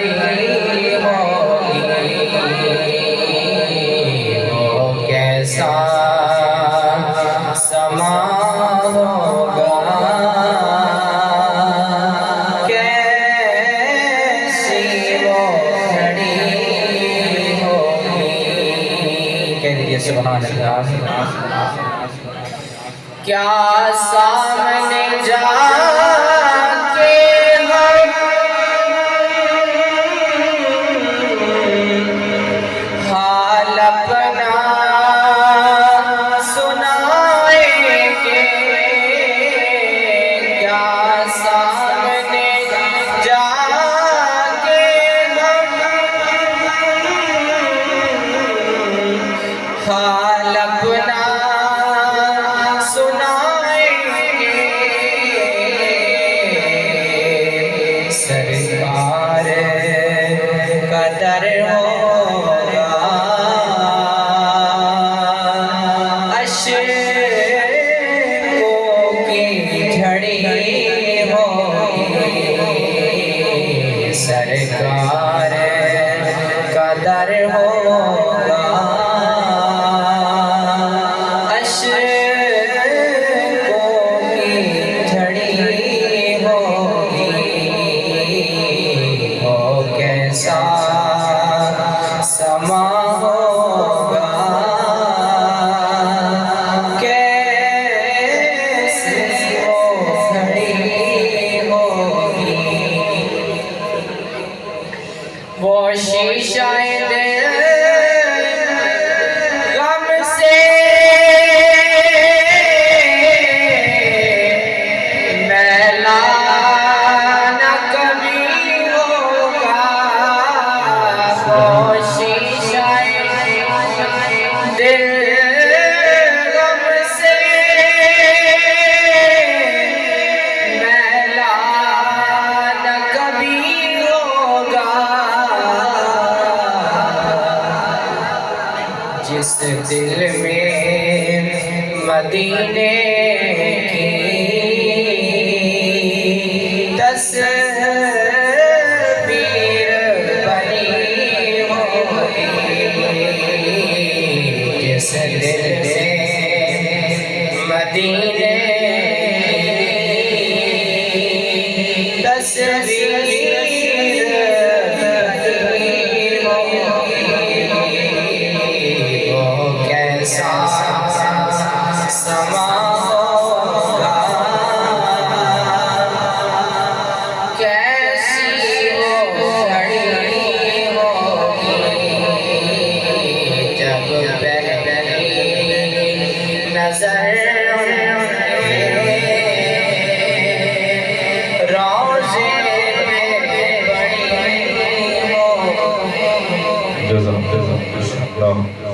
گھڑی ہوگی وہ کیسا سما ہوگا کیسی وہ گھڑی ہوگی کہہ دیجئے سبحان اللہ کیا سامنے جا کے ہم حال اپنا سنائیں گے کیا سامنے جا کے ہم حال اپنا سرکار کا در ہوگا اشکوں کی جھڑی ہوگی سرکار کا در ہوگا اشکوں کی جھڑی کیسا سما ہوگا کیسی وہ گھڑی ہوگی وہ شیشہ دل غم سے میلا دل غم سے میلا نہ کبھی ہوگا جس دل میں مدینے کی تصویر بنی ہوگی جس دل سے مدینے تصویر وہ کیسا سما ہوگا کیسی وہ گھڑی ہوگی جب نظر روزے میں بڑی ہو